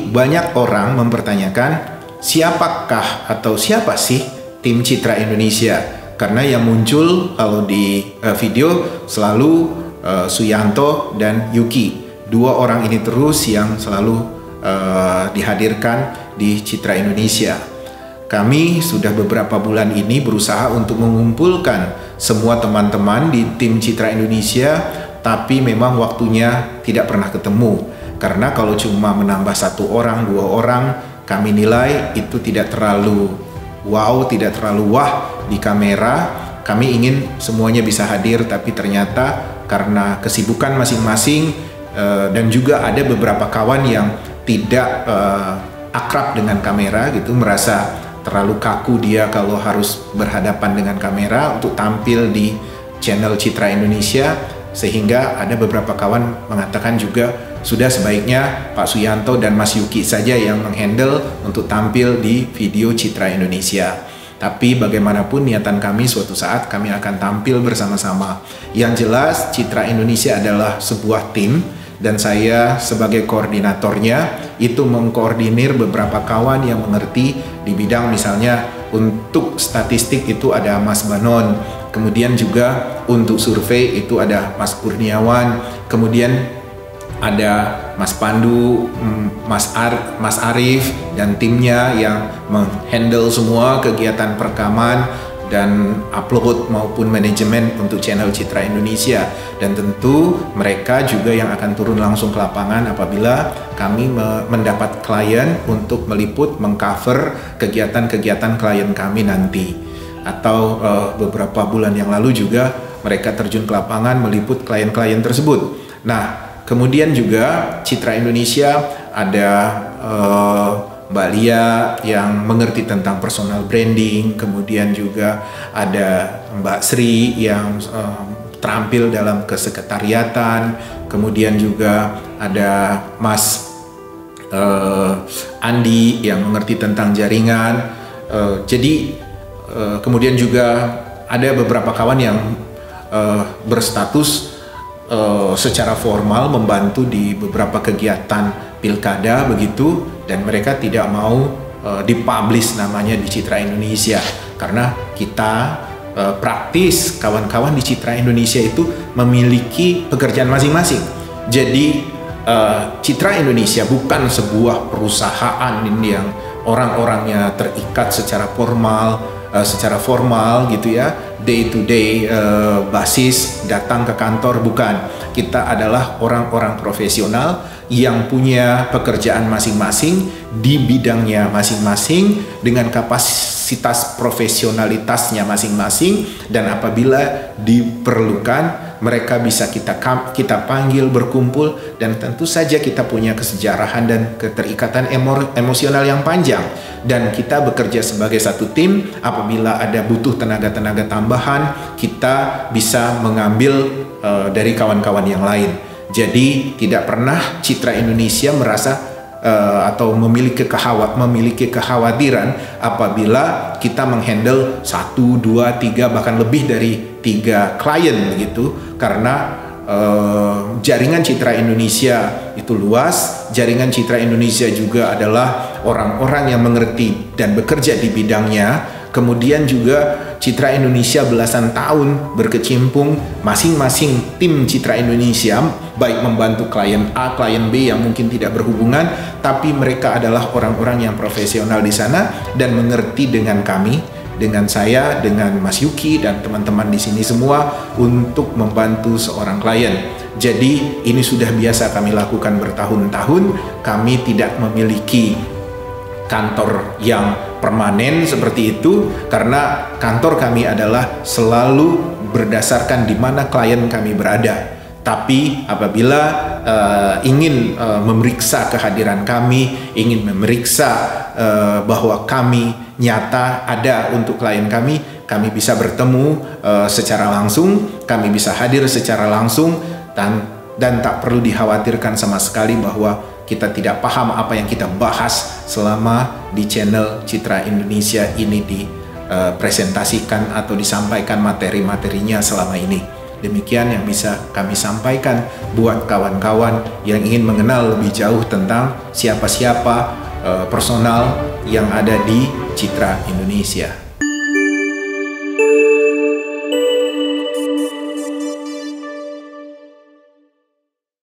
Banyak orang mempertanyakan siapakah atau siapa sih tim Citra Indonesia? Karena yang muncul kalau di video selalu Suyanto dan Yuki. Dua orang ini terus yang selalu dihadirkan di Citra Indonesia. Kami sudah beberapa bulan ini berusaha untuk mengumpulkan semua teman-teman di tim Citra Indonesia, tapi memang waktunya tidak pernah ketemu. Karena kalau cuma menambah 1 orang, 2 orang, kami nilai itu tidak terlalu wow, tidak terlalu wah di kamera. Kami ingin semuanya bisa hadir, tapi ternyata karena kesibukan masing-masing dan juga ada beberapa kawan yang tidak akrab dengan kamera gitu, merasa terlalu kaku dia kalau harus berhadapan dengan kamera untuk tampil di channel Citra Indonesia, sehingga ada beberapa kawan mengatakan juga sudah sebaiknya Pak Suyanto dan Mas Yuki saja yang menghandle untuk tampil di video Citra Indonesia. Tapi bagaimanapun niatan kami, suatu saat kami akan tampil bersama-sama. Yang jelas Citra Indonesia adalah sebuah tim, dan saya sebagai koordinatornya itu mengkoordinir beberapa kawan yang mengerti di bidang, misalnya untuk statistik itu ada Mas Banon, kemudian juga untuk survei itu ada Mas Kurniawan, kemudian ada Mas Pandu, Mas Arif dan timnya yang menghandle semua kegiatan perekaman dan upload maupun manajemen untuk channel Citra Indonesia. Dan tentu mereka juga yang akan turun langsung ke lapangan apabila kami mendapat klien untuk meliput, mengcover kegiatan-kegiatan klien kami nanti. Atau beberapa bulan yang lalu juga mereka terjun ke lapangan meliput klien-klien tersebut. Nah, kemudian juga Citra Indonesia ada Mbak Lia yang mengerti tentang personal branding, kemudian juga ada Mbak Sri yang terampil dalam kesekretariatan, kemudian juga ada Mas Andi yang mengerti tentang jaringan. Kemudian juga ada beberapa kawan yang berstatus secara formal membantu di beberapa kegiatan pilkada begitu, dan mereka tidak mau dipublish namanya di Citra Indonesia karena kita praktis kawan-kawan di Citra Indonesia itu memiliki pekerjaan masing-masing. Jadi Citra Indonesia bukan sebuah perusahaan yang orang-orangnya terikat secara formal gitu ya, day to day basis datang ke kantor, bukan. Kita adalah orang-orang profesional yang punya pekerjaan masing-masing di bidangnya masing-masing dengan kapasitas profesionalitasnya masing-masing, dan apabila diperlukan mereka bisa kita panggil berkumpul, dan tentu saja kita punya kesejarahan dan keterikatan emosional yang panjang, dan kita bekerja sebagai satu tim. Apabila ada butuh tenaga-tenaga tambahan, kita bisa mengambil dari kawan-kawan yang lain. Jadi tidak pernah Citra Indonesia merasa atau memiliki kekhawatiran apabila kita menghandle 1, 2, 3 bahkan lebih dari 3 klien begitu, karena jaringan Citra Indonesia itu luas. Jaringan Citra Indonesia juga adalah orang-orang yang mengerti dan bekerja di bidangnya. Kemudian juga Citra Indonesia belasan tahun berkecimpung, masing-masing tim Citra Indonesia baik membantu klien A, klien B yang mungkin tidak berhubungan, tapi mereka adalah orang-orang yang profesional di sana dan mengerti dengan kami, dengan saya, dengan Mas Yuki dan teman-teman di sini semua untuk membantu seorang klien. Jadi ini sudah biasa kami lakukan bertahun-tahun. Kami tidak memiliki kantor yang permanen seperti itu, karena kantor kami adalah selalu berdasarkan di mana klien kami berada. Tapi apabila ingin memeriksa kehadiran kami, ingin memeriksa bahwa kami nyata ada untuk klien kami bisa bertemu secara langsung, kami bisa hadir secara langsung, dan tak perlu dikhawatirkan sama sekali bahwa kita tidak paham apa yang kita bahas selama di channel Citra Indonesia ini dipresentasikan atau disampaikan materi-materinya selama ini. Demikian yang bisa kami sampaikan buat kawan-kawan yang ingin mengenal lebih jauh tentang siapa-siapa personal yang ada di Citra Indonesia.